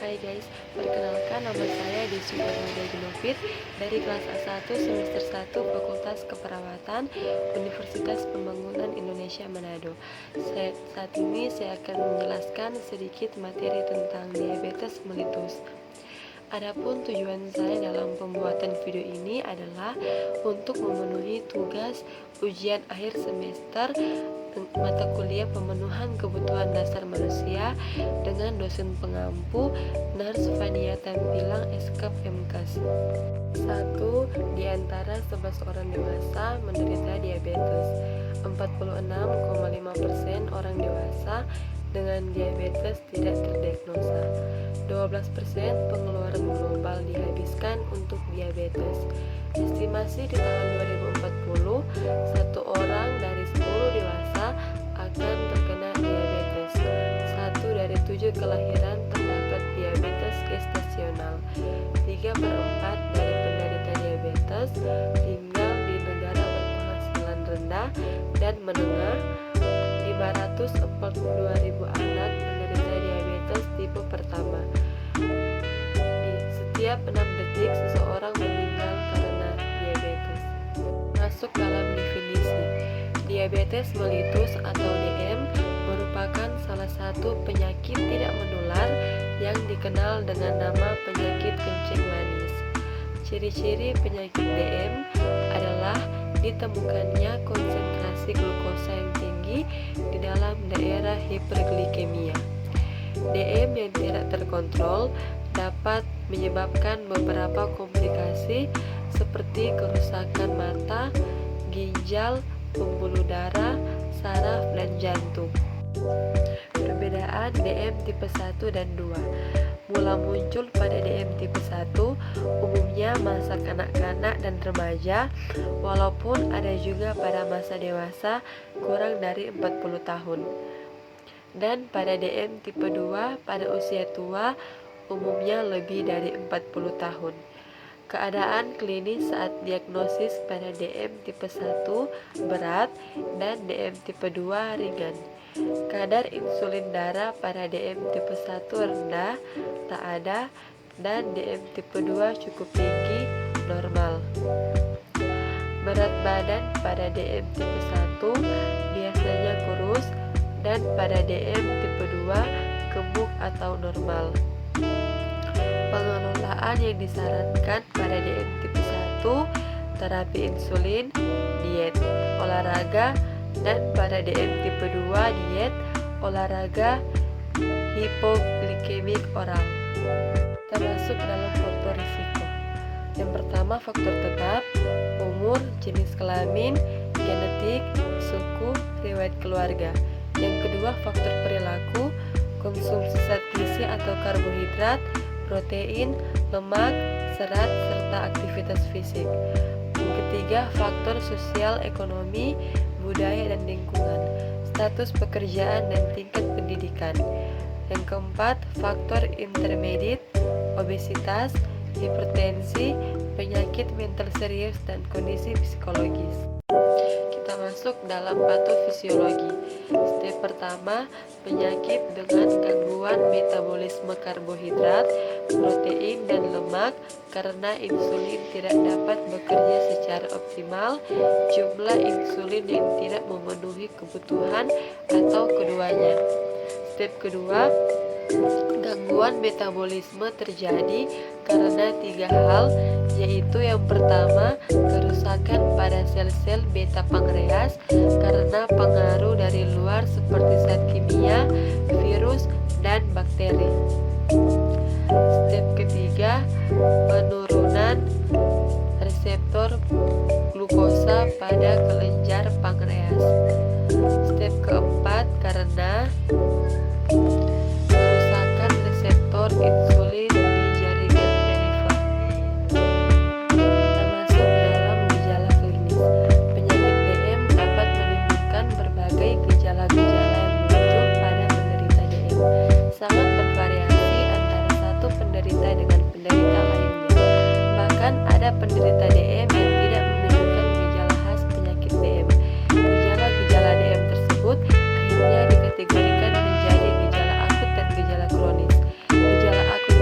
Hai guys, perkenalkan nama saya Desi Nurmada Ginofit dari kelas A1 semester 1 Fakultas Keperawatan Universitas Pembangunan Indonesia Manado. Saat ini saya akan menjelaskan sedikit materi tentang diabetes mellitus. Adapun tujuan saya dalam pembuatan video ini adalah untuk memenuhi tugas ujian akhir semester mata kuliah pemenuhan kebutuhan dasar manusia dengan dosen pengampu Nurse Fania Tampilang SKAP MKes. 1. Di antara 11 orang dewasa menderita diabetes. 46,5% orang dewasa dengan diabetes tidak terdiagnosa. 12% pengeluaran global dihabiskan untuk diabetes. Estimasi di tahun 2040, 1 orang dari 10 dewasa akan terkena diabetes. 1 dari 7 kelahiran terdapat diabetes gestasional. 3/4 dari penderita diabetes tinggal di negara berpenghasilan rendah dan menengah. 542.000 anak menderita diabetes tipe pertama. Setiap 6 detik seseorang meninggal karena diabetes. Masuk dalam definisi. Diabetes mellitus atau DM merupakan salah satu penyakit tidak menular yang dikenal dengan nama penyakit kencing manis. Ciri-ciri penyakit DM adalah ditemukannya konsentrasi glukosa yang tinggi di dalam daerah hiperglikemia. DM yang tidak terkontrol dapat menyebabkan beberapa komplikasi seperti kerusakan mata, ginjal, pembuluh darah, saraf, dan jantung. Perbedaan DM tipe 1 dan 2. Mula muncul pada DM tipe 1 umumnya masa kanak-kanak dan remaja, walaupun ada juga pada masa dewasa kurang dari 40 tahun. Dan pada DM tipe 2 pada usia tua umumnya lebih dari 40 tahun. Keadaan klinis saat diagnosis pada DM tipe 1 berat dan DM tipe 2 ringan. Kadar insulin darah pada DM tipe 1 rendah, tak ada, dan DM tipe 2 cukup tinggi, normal. Berat badan pada DM tipe 1 biasanya kurus dan pada DM tipe 2 gemuk atau normal. Pengelolaan yang disarankan pada DM tipe 1 terapi insulin, diet, olahraga, dan pada DM tipe 2 diet, olahraga, hipoglikemik oral. Termasuk dalam faktor risiko. Yang pertama faktor tetap, umur, jenis kelamin, genetik, suku, riwayat keluarga. Yang kedua faktor perilaku, konsumsi zat gizi atau karbohidrat, protein, lemak, serat, serta aktivitas fisik. Yang ketiga faktor sosial ekonomi, budaya dan lingkungan, status pekerjaan dan tingkat pendidikan. Yang keempat faktor intermediate, obesitas, hipertensi, penyakit mental serius dan kondisi psikologis. Kita masuk dalam patofisiologi. Step pertama, penyakit dengan gangguan metabolisme karbohidrat, protein, dan lemak karena insulin tidak dapat bekerja secara optimal, jumlah insulin yang tidak memenuhi kebutuhan, atau keduanya. Step kedua, gangguan metabolisme terjadi karena 3 hal, yaitu yang pertama, kerusakan pada sel-sel beta pankreas karena pengaruh dari luar seperti zat kimia, virus, dan bakteri. Step ketiga, penurunan reseptor glukosa pada kelenjar pankreas. Step keempat, karena kerusakan reseptor insulin di jaringan perifer. Termasuk dalam gejala klinis. Penyakit DM dapat menimbulkan berbagai gejala-gejala yang muncul pada penderita DM. Sangat bervariasi antara satu penderita dengan penderita lainnya. Bahkan ada penderita DM yang tidak menunjukkan gejala khas penyakit DM. Gejala-gejala DM tersebut akhirnya dikategorikan menjadi gejala akut dan gejala kronis. Gejala akut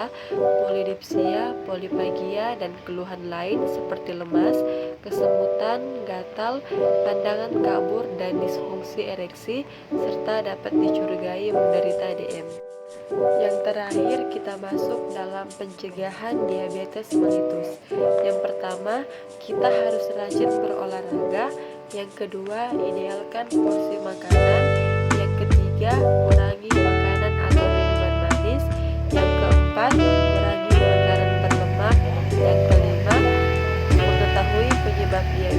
diarrea, polidipsia, polipagia, dan keluhan lain seperti lemas, kesemutan, gatal, pandangan kabur, dan disfungsi ereksi, serta dapat dicurigai menderita DM. Yang terakhir, kita masuk dalam pencegahan diabetes mellitus. Yang pertama, kita harus rajin berolahraga. Yang kedua, idealkan porsi makanan. Yang ketiga, kurangi makanan atau minuman manis. Yang keempat, kurangi makanan berlemak. Yang kelima, mengetahui penyebab diabetes.